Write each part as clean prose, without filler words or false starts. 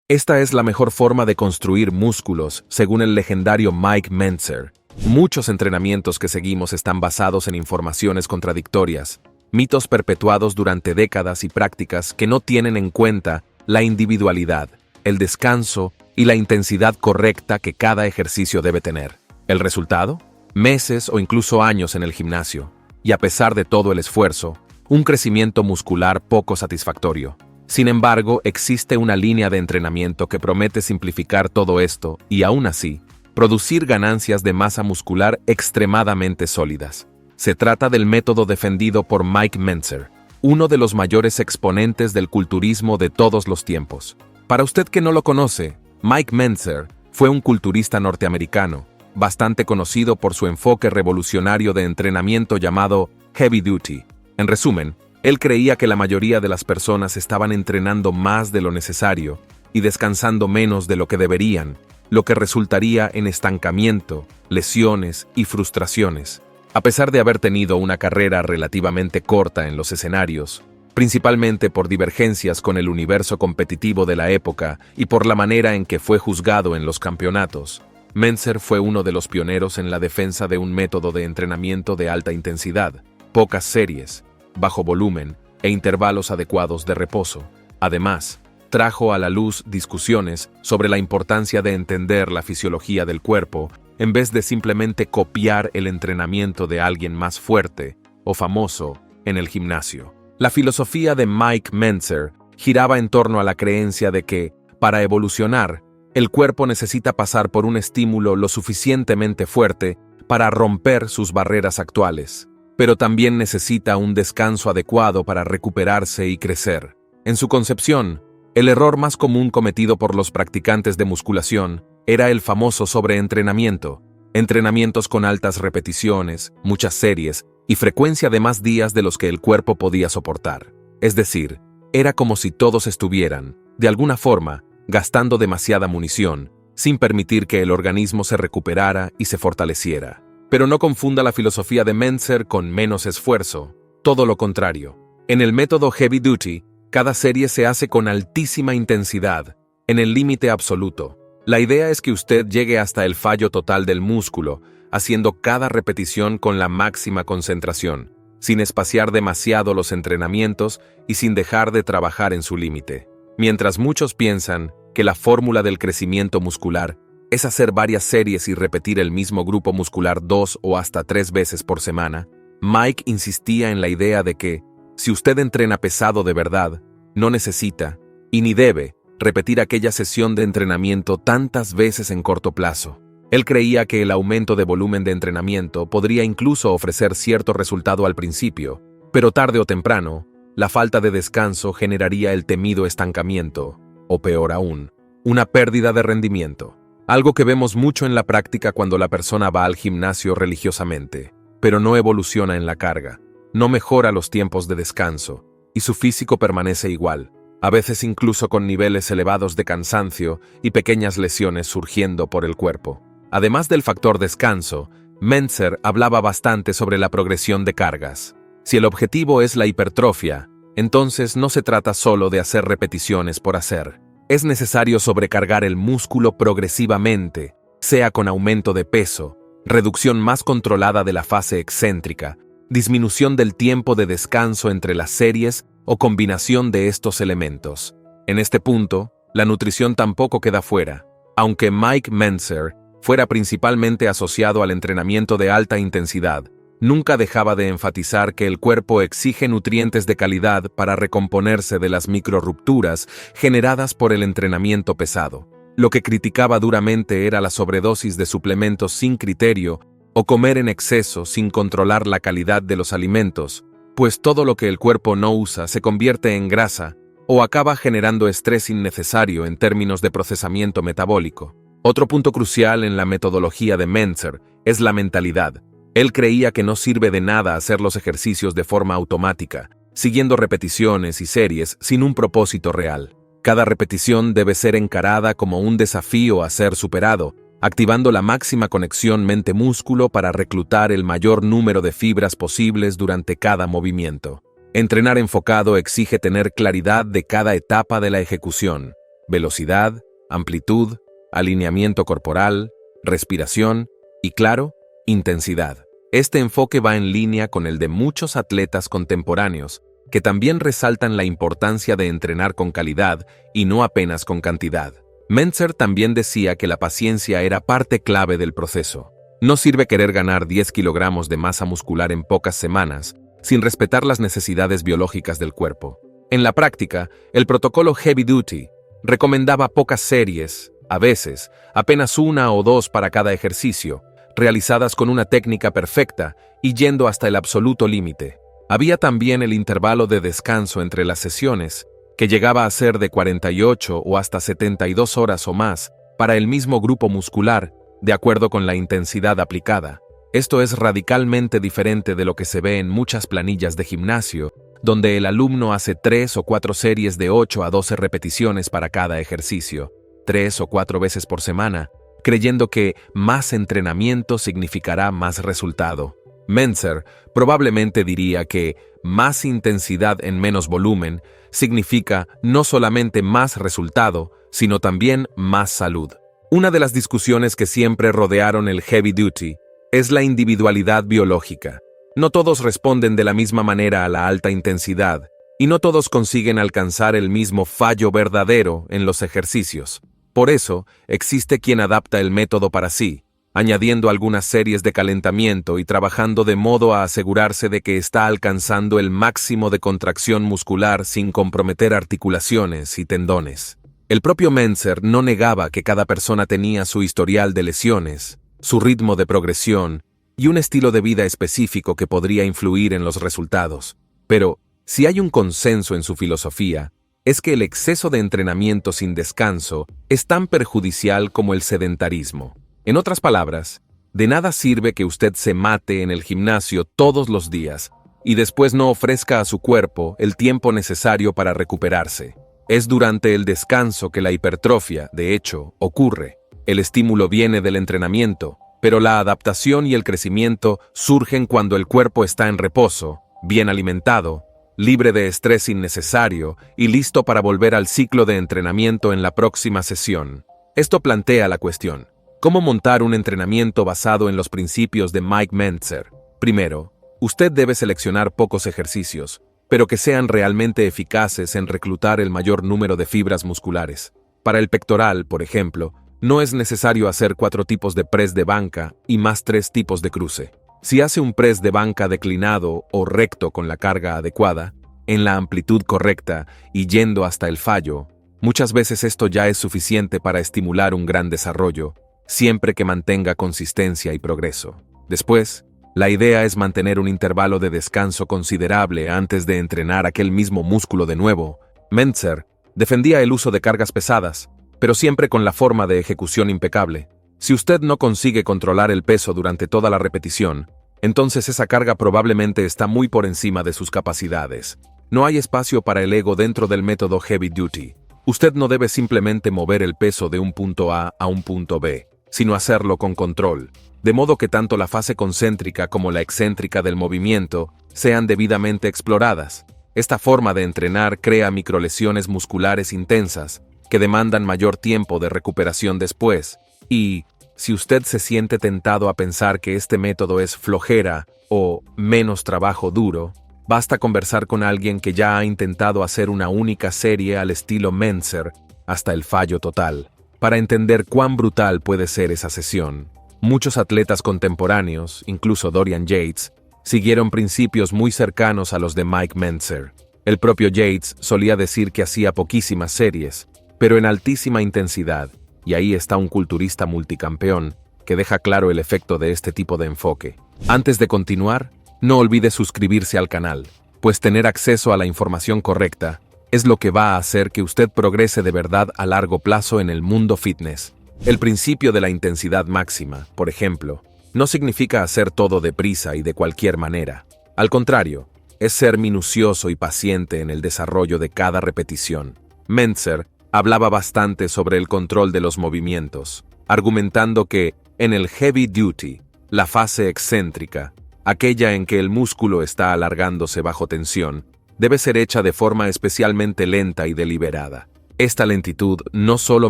Esta es la mejor forma de construir músculos, según el legendario Mike Mentzer. Muchos entrenamientos que seguimos están basados en informaciones contradictorias, mitos perpetuados durante décadas y prácticas que no tienen en cuenta la individualidad, el descanso y la intensidad correcta que cada ejercicio debe tener. ¿El resultado? Meses o incluso años en el gimnasio, y a pesar de todo el esfuerzo, un crecimiento muscular poco satisfactorio. Sin embargo, existe una línea de entrenamiento que promete simplificar todo esto y, aún así, producir ganancias de masa muscular extremadamente sólidas. Se trata del método defendido por Mike Mentzer, uno de los mayores exponentes del culturismo de todos los tiempos. Para usted que no lo conoce, Mike Mentzer fue un culturista norteamericano, bastante conocido por su enfoque revolucionario de entrenamiento llamado Heavy Duty. En resumen, él creía que la mayoría de las personas estaban entrenando más de lo necesario y descansando menos de lo que deberían, lo que resultaría en estancamiento, lesiones y frustraciones. A pesar de haber tenido una carrera relativamente corta en los escenarios, principalmente por divergencias con el universo competitivo de la época y por la manera en que fue juzgado en los campeonatos, Mentzer fue uno de los pioneros en la defensa de un método de entrenamiento de alta intensidad, pocas series, bajo volumen e intervalos adecuados de reposo. Además, trajo a la luz discusiones sobre la importancia de entender la fisiología del cuerpo en vez de simplemente copiar el entrenamiento de alguien más fuerte o famoso en el gimnasio. La filosofía de Mike Mentzer giraba en torno a la creencia de que, para evolucionar, el cuerpo necesita pasar por un estímulo lo suficientemente fuerte para romper sus barreras actuales, pero también necesita un descanso adecuado para recuperarse y crecer. En su concepción, el error más común cometido por los practicantes de musculación era el famoso sobreentrenamiento, entrenamientos con altas repeticiones, muchas series y frecuencia de más días de los que el cuerpo podía soportar. Es decir, era como si todos estuvieran, de alguna forma, gastando demasiada munición, sin permitir que el organismo se recuperara y se fortaleciera. Pero no confunda la filosofía de Mentzer con menos esfuerzo, todo lo contrario. En el método Heavy Duty, cada serie se hace con altísima intensidad, en el límite absoluto. La idea es que usted llegue hasta el fallo total del músculo, haciendo cada repetición con la máxima concentración, sin espaciar demasiado los entrenamientos y sin dejar de trabajar en su límite. Mientras muchos piensan que la fórmula del crecimiento muscular es hacer varias series y repetir el mismo grupo muscular 2 o hasta 3 veces por semana, Mike insistía en la idea de que, si usted entrena pesado de verdad, no necesita, y ni debe, repetir aquella sesión de entrenamiento tantas veces en corto plazo. Él creía que el aumento de volumen de entrenamiento podría incluso ofrecer cierto resultado al principio, pero tarde o temprano, la falta de descanso generaría el temido estancamiento, o peor aún, una pérdida de rendimiento. Algo que vemos mucho en la práctica cuando la persona va al gimnasio religiosamente, pero no evoluciona en la carga, no mejora los tiempos de descanso, y su físico permanece igual, a veces incluso con niveles elevados de cansancio y pequeñas lesiones surgiendo por el cuerpo. Además del factor descanso, Mentzer hablaba bastante sobre la progresión de cargas. Si el objetivo es la hipertrofia, entonces no se trata solo de hacer repeticiones por hacer. Es necesario sobrecargar el músculo progresivamente, sea con aumento de peso, reducción más controlada de la fase excéntrica, disminución del tiempo de descanso entre las series o combinación de estos elementos. En este punto, la nutrición tampoco queda fuera. Aunque Mike Mentzer fuera principalmente asociado al entrenamiento de alta intensidad, nunca dejaba de enfatizar que el cuerpo exige nutrientes de calidad para recomponerse de las microrrupturas generadas por el entrenamiento pesado. Lo que criticaba duramente era la sobredosis de suplementos sin criterio o comer en exceso sin controlar la calidad de los alimentos, pues todo lo que el cuerpo no usa se convierte en grasa o acaba generando estrés innecesario en términos de procesamiento metabólico. Otro punto crucial en la metodología de Mentzer es la mentalidad. Él creía que no sirve de nada hacer los ejercicios de forma automática, siguiendo repeticiones y series sin un propósito real. Cada repetición debe ser encarada como un desafío a ser superado, activando la máxima conexión mente-músculo para reclutar el mayor número de fibras posibles durante cada movimiento. Entrenar enfocado exige tener claridad de cada etapa de la ejecución, velocidad, amplitud, alineamiento corporal, respiración y, claro, intensidad. Este enfoque va en línea con el de muchos atletas contemporáneos, que también resaltan la importancia de entrenar con calidad y no apenas con cantidad. Mentzer también decía que la paciencia era parte clave del proceso. No sirve querer ganar 10 kilogramos de masa muscular en pocas semanas, sin respetar las necesidades biológicas del cuerpo. En la práctica, el protocolo Heavy Duty recomendaba pocas series, a veces apenas 1 o 2 para cada ejercicio, realizadas con una técnica perfecta y yendo hasta el absoluto límite. Había también el intervalo de descanso entre las sesiones, que llegaba a ser de 48 o hasta 72 horas o más para el mismo grupo muscular, de acuerdo con la intensidad aplicada. Esto es radicalmente diferente de lo que se ve en muchas planillas de gimnasio, donde el alumno hace 3 o 4 series de 8 a 12 repeticiones para cada ejercicio, 3 o 4 veces por semana, creyendo que más entrenamiento significará más resultado. Mentzer probablemente diría que más intensidad en menos volumen significa no solamente más resultado, sino también más salud. Una de las discusiones que siempre rodearon el Heavy Duty es la individualidad biológica. No todos responden de la misma manera a la alta intensidad, y no todos consiguen alcanzar el mismo fallo verdadero en los ejercicios. Por eso, existe quien adapta el método para sí, añadiendo algunas series de calentamiento y trabajando de modo a asegurarse de que está alcanzando el máximo de contracción muscular sin comprometer articulaciones y tendones. El propio Mentzer no negaba que cada persona tenía su historial de lesiones, su ritmo de progresión y un estilo de vida específico que podría influir en los resultados. Pero, si hay un consenso en su filosofía, es que el exceso de entrenamiento sin descanso es tan perjudicial como el sedentarismo. En otras palabras, de nada sirve que usted se mate en el gimnasio todos los días y después no ofrezca a su cuerpo el tiempo necesario para recuperarse. Es durante el descanso que la hipertrofia, de hecho, ocurre. El estímulo viene del entrenamiento, pero la adaptación y el crecimiento surgen cuando el cuerpo está en reposo, bien alimentado, libre de estrés innecesario y listo para volver al ciclo de entrenamiento en la próxima sesión. Esto plantea la cuestión: ¿cómo montar un entrenamiento basado en los principios de Mike Mentzer? Primero, usted debe seleccionar pocos ejercicios, pero que sean realmente eficaces en reclutar el mayor número de fibras musculares. Para el pectoral, por ejemplo, no es necesario hacer 4 tipos de press de banca y más 3 tipos de cruce. Si hace un press de banca declinado o recto con la carga adecuada, en la amplitud correcta y yendo hasta el fallo, muchas veces esto ya es suficiente para estimular un gran desarrollo, siempre que mantenga consistencia y progreso. Después, la idea es mantener un intervalo de descanso considerable antes de entrenar aquel mismo músculo de nuevo. Mentzer defendía el uso de cargas pesadas, pero siempre con la forma de ejecución impecable. Si usted no consigue controlar el peso durante toda la repetición, entonces esa carga probablemente está muy por encima de sus capacidades. No hay espacio para el ego dentro del método Heavy Duty. Usted no debe simplemente mover el peso de un punto A a un punto B, sino hacerlo con control, de modo que tanto la fase concéntrica como la excéntrica del movimiento sean debidamente exploradas. Esta forma de entrenar crea microlesiones musculares intensas, que demandan mayor tiempo de recuperación después, y, si usted se siente tentado a pensar que este método es flojera o menos trabajo duro, basta conversar con alguien que ya ha intentado hacer una única serie al estilo Mentzer hasta el fallo total, para entender cuán brutal puede ser esa sesión. Muchos atletas contemporáneos, incluso Dorian Yates, siguieron principios muy cercanos a los de Mike Mentzer. El propio Yates solía decir que hacía poquísimas series, pero en altísima intensidad, y ahí está un culturista multicampeón que deja claro el efecto de este tipo de enfoque. Antes de continuar, no olvide suscribirse al canal, pues tener acceso a la información correcta es lo que va a hacer que usted progrese de verdad a largo plazo en el mundo fitness. El principio de la intensidad máxima, por ejemplo, no significa hacer todo deprisa y de cualquier manera. Al contrario, es ser minucioso y paciente en el desarrollo de cada repetición. Mentzer hablaba bastante sobre el control de los movimientos, argumentando que, en el Heavy Duty, la fase excéntrica, aquella en que el músculo está alargándose bajo tensión, debe ser hecha de forma especialmente lenta y deliberada. Esta lentitud no solo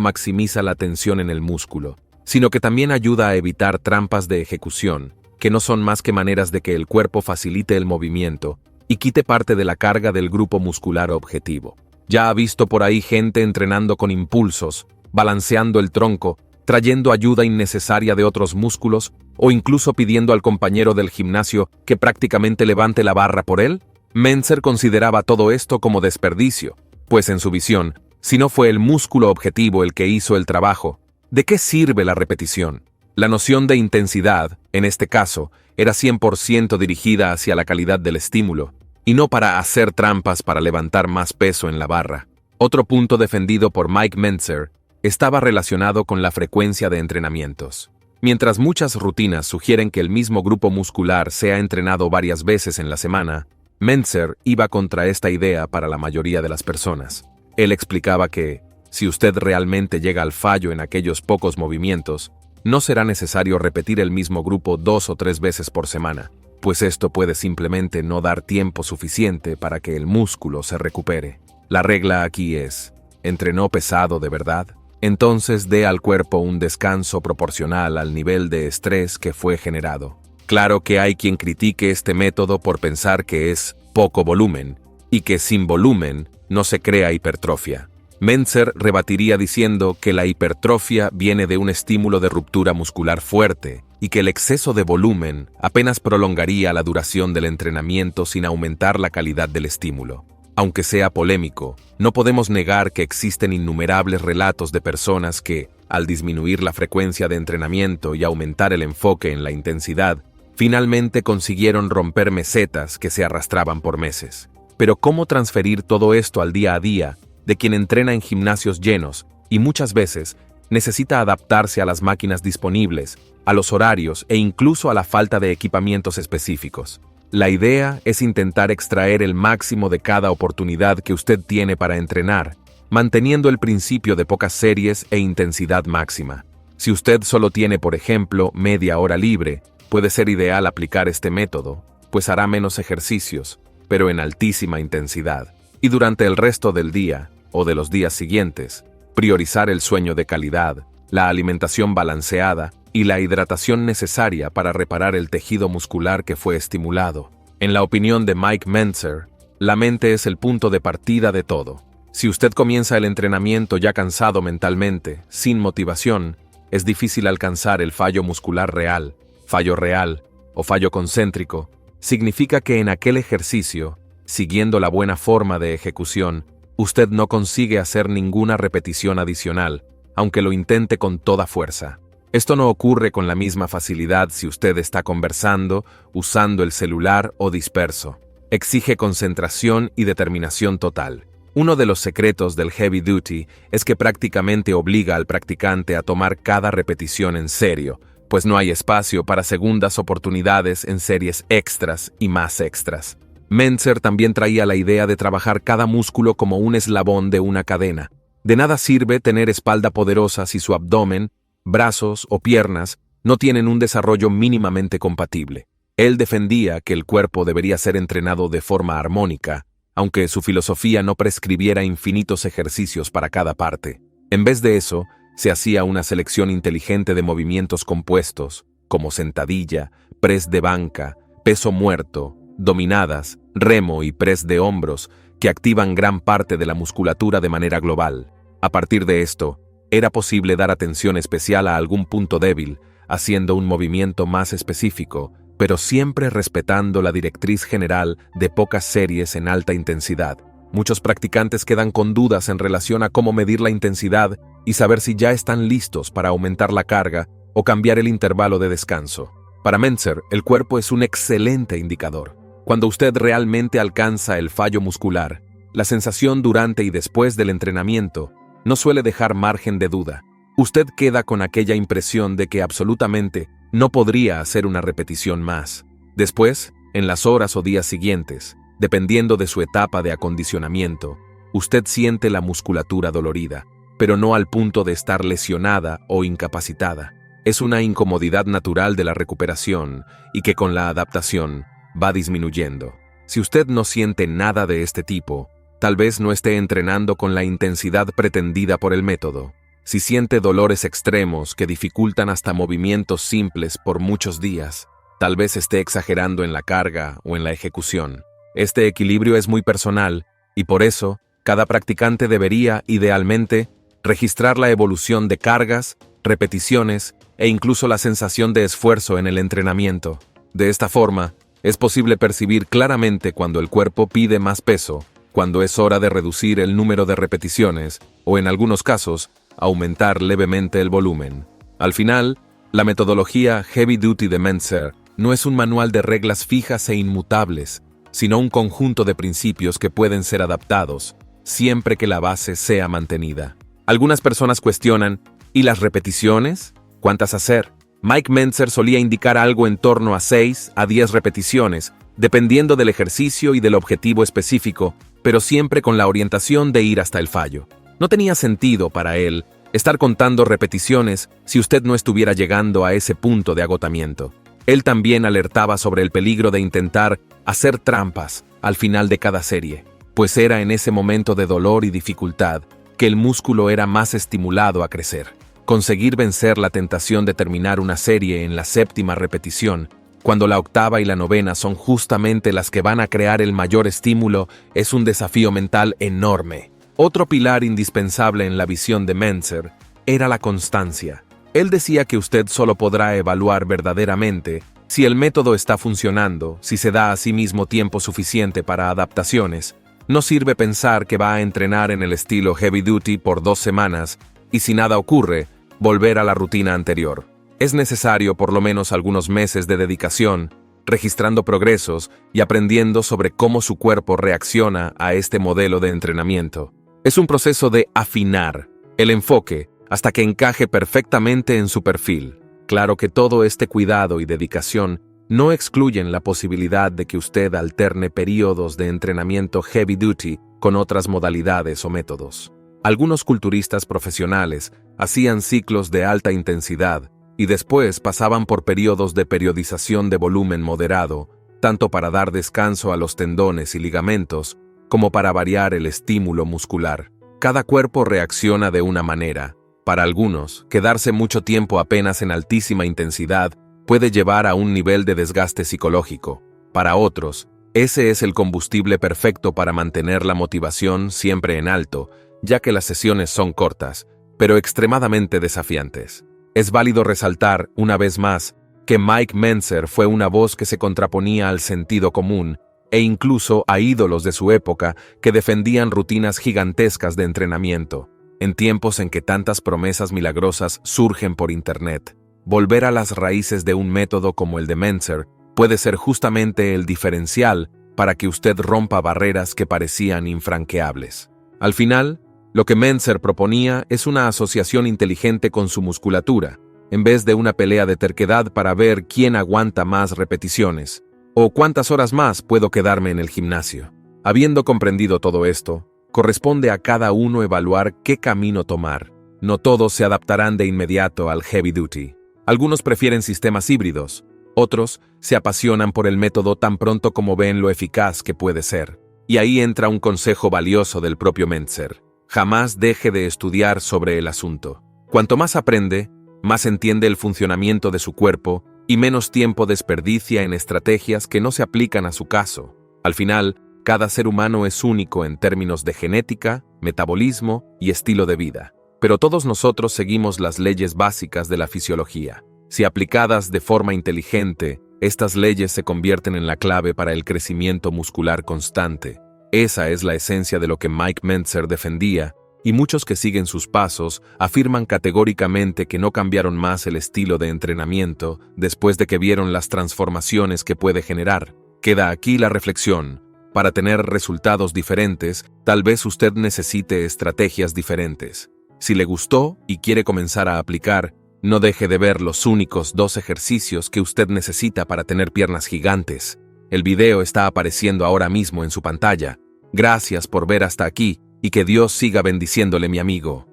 maximiza la tensión en el músculo, sino que también ayuda a evitar trampas de ejecución, que no son más que maneras de que el cuerpo facilite el movimiento y quite parte de la carga del grupo muscular objetivo. Ya ha visto por ahí gente entrenando con impulsos, balanceando el tronco, trayendo ayuda innecesaria de otros músculos o incluso pidiendo al compañero del gimnasio que prácticamente levante la barra por él. Mentzer consideraba todo esto como desperdicio, pues en su visión, si no fue el músculo objetivo el que hizo el trabajo, ¿de qué sirve la repetición? La noción de intensidad, en este caso, era 100% dirigida hacia la calidad del estímulo, y no para hacer trampas para levantar más peso en la barra. Otro punto defendido por Mike Mentzer estaba relacionado con la frecuencia de entrenamientos. Mientras muchas rutinas sugieren que el mismo grupo muscular sea entrenado varias veces en la semana, Mentzer iba contra esta idea para la mayoría de las personas. Él explicaba que, si usted realmente llega al fallo en aquellos pocos movimientos, no será necesario repetir el mismo grupo 2 o 3 veces por semana, pues esto puede simplemente no dar tiempo suficiente para que el músculo se recupere. La regla aquí es, ¿entrenó pesado de verdad? Entonces dé al cuerpo un descanso proporcional al nivel de estrés que fue generado. Claro que hay quien critique este método por pensar que es poco volumen, y que sin volumen no se crea hipertrofia. Mentzer rebatiría diciendo que la hipertrofia viene de un estímulo de ruptura muscular fuerte y que el exceso de volumen apenas prolongaría la duración del entrenamiento sin aumentar la calidad del estímulo. Aunque sea polémico, no podemos negar que existen innumerables relatos de personas que, al disminuir la frecuencia de entrenamiento y aumentar el enfoque en la intensidad, finalmente consiguieron romper mesetas que se arrastraban por meses. Pero ¿cómo transferir todo esto al día a día de quien entrena en gimnasios llenos y muchas veces necesita adaptarse a las máquinas disponibles, a los horarios e incluso a la falta de equipamientos específicos? La idea es intentar extraer el máximo de cada oportunidad que usted tiene para entrenar, manteniendo el principio de pocas series e intensidad máxima. Si usted solo tiene, por ejemplo, media hora libre, puede ser ideal aplicar este método, pues hará menos ejercicios, pero en altísima intensidad. Y durante el resto del día, o de los días siguientes, priorizar el sueño de calidad, la alimentación balanceada y la hidratación necesaria para reparar el tejido muscular que fue estimulado. En la opinión de Mike Mentzer, la mente es el punto de partida de todo. Si usted comienza el entrenamiento ya cansado mentalmente, sin motivación, es difícil alcanzar el fallo muscular real. Fallo real, o fallo concéntrico, significa que en aquel ejercicio, siguiendo la buena forma de ejecución, usted no consigue hacer ninguna repetición adicional, aunque lo intente con toda fuerza. Esto no ocurre con la misma facilidad si usted está conversando, usando el celular o disperso. Exige concentración y determinación total. Uno de los secretos del heavy duty es que prácticamente obliga al practicante a tomar cada repetición en serio, pues no hay espacio para segundas oportunidades en series extras y más extras. Mentzer también traía la idea de trabajar cada músculo como un eslabón de una cadena. De nada sirve tener espalda poderosa si su abdomen, brazos o piernas no tienen un desarrollo mínimamente compatible. Él defendía que el cuerpo debería ser entrenado de forma armónica, aunque su filosofía no prescribiera infinitos ejercicios para cada parte. En vez de eso, se hacía una selección inteligente de movimientos compuestos, como sentadilla, press de banca, peso muerto, dominadas, remo y press de hombros, que activan gran parte de la musculatura de manera global. A partir de esto, era posible dar atención especial a algún punto débil, haciendo un movimiento más específico, pero siempre respetando la directriz general de pocas series en alta intensidad. Muchos practicantes quedan con dudas en relación a cómo medir la intensidad y saber si ya están listos para aumentar la carga o cambiar el intervalo de descanso. Para Mentzer, el cuerpo es un excelente indicador. Cuando usted realmente alcanza el fallo muscular, la sensación durante y después del entrenamiento no suele dejar margen de duda. Usted queda con aquella impresión de que absolutamente no podría hacer una repetición más. Después, en las horas o días siguientes, dependiendo de su etapa de acondicionamiento, usted siente la musculatura dolorida, pero no al punto de estar lesionada o incapacitada. Es una incomodidad natural de la recuperación y que con la adaptación va disminuyendo. Si usted no siente nada de este tipo, tal vez no esté entrenando con la intensidad pretendida por el método. Si siente dolores extremos que dificultan hasta movimientos simples por muchos días, tal vez esté exagerando en la carga o en la ejecución. Este equilibrio es muy personal y por eso, cada practicante debería, idealmente, registrar la evolución de cargas, repeticiones e incluso la sensación de esfuerzo en el entrenamiento. De esta forma, es posible percibir claramente cuando el cuerpo pide más peso, cuando es hora de reducir el número de repeticiones o, en algunos casos, aumentar levemente el volumen. Al final, la metodología Heavy Duty de Mentzer no es un manual de reglas fijas e inmutables, sino un conjunto de principios que pueden ser adaptados, siempre que la base sea mantenida. Algunas personas cuestionan, ¿y las repeticiones? ¿Cuántas hacer? Mike Mentzer solía indicar algo en torno a 6 a 10 repeticiones, dependiendo del ejercicio y del objetivo específico, pero siempre con la orientación de ir hasta el fallo. No tenía sentido para él estar contando repeticiones si usted no estuviera llegando a ese punto de agotamiento. Él también alertaba sobre el peligro de intentar hacer trampas al final de cada serie, pues era en ese momento de dolor y dificultad que el músculo era más estimulado a crecer. Conseguir vencer la tentación de terminar una serie en la 7ª repetición, cuando la 8ª y la 9ª son justamente las que van a crear el mayor estímulo, es un desafío mental enorme. Otro pilar indispensable en la visión de Mentzer era la constancia. Él decía que usted solo podrá evaluar verdaderamente si el método está funcionando, si se da a sí mismo tiempo suficiente para adaptaciones. No sirve pensar que va a entrenar en el estilo Heavy Duty por 2 semanas y si nada ocurre, volver a la rutina anterior. Es necesario por lo menos algunos meses de dedicación, registrando progresos y aprendiendo sobre cómo su cuerpo reacciona a este modelo de entrenamiento. Es un proceso de afinar el enfoque hasta que encaje perfectamente en su perfil. Claro que todo este cuidado y dedicación no excluyen la posibilidad de que usted alterne periodos de entrenamiento heavy duty con otras modalidades o métodos. Algunos culturistas profesionales hacían ciclos de alta intensidad y después pasaban por periodos de periodización de volumen moderado, tanto para dar descanso a los tendones y ligamentos, como para variar el estímulo muscular. Cada cuerpo reacciona de una manera. Para algunos, quedarse mucho tiempo apenas en altísima intensidad puede llevar a un nivel de desgaste psicológico. Para otros, ese es el combustible perfecto para mantener la motivación siempre en alto, ya que las sesiones son cortas, pero extremadamente desafiantes. Es válido resaltar, una vez más, que Mike Mentzer fue una voz que se contraponía al sentido común e incluso a ídolos de su época que defendían rutinas gigantescas de entrenamiento. En tiempos en que tantas promesas milagrosas surgen por Internet, volver a las raíces de un método como el de Mentzer puede ser justamente el diferencial para que usted rompa barreras que parecían infranqueables. Al final, lo que Mentzer proponía es una asociación inteligente con su musculatura, en vez de una pelea de terquedad para ver quién aguanta más repeticiones, o cuántas horas más puedo quedarme en el gimnasio. Habiendo comprendido todo esto, corresponde a cada uno evaluar qué camino tomar. No todos se adaptarán de inmediato al heavy duty. Algunos prefieren sistemas híbridos, otros se apasionan por el método tan pronto como ven lo eficaz que puede ser. Y ahí entra un consejo valioso del propio Mentzer. Jamás deje de estudiar sobre el asunto. Cuanto más aprende, más entiende el funcionamiento de su cuerpo y menos tiempo desperdicia en estrategias que no se aplican a su caso. Al final, cada ser humano es único en términos de genética, metabolismo y estilo de vida. Pero todos nosotros seguimos las leyes básicas de la fisiología. Si aplicadas de forma inteligente, estas leyes se convierten en la clave para el crecimiento muscular constante. Esa es la esencia de lo que Mike Mentzer defendía, y muchos que siguen sus pasos afirman categóricamente que no cambiaron más el estilo de entrenamiento después de que vieron las transformaciones que puede generar. Queda aquí la reflexión. Para tener resultados diferentes, tal vez usted necesite estrategias diferentes. Si le gustó y quiere comenzar a aplicar, no deje de ver los únicos 2 ejercicios que usted necesita para tener piernas gigantes. El video está apareciendo ahora mismo en su pantalla. Gracias por ver hasta aquí y que Dios siga bendiciéndole, mi amigo.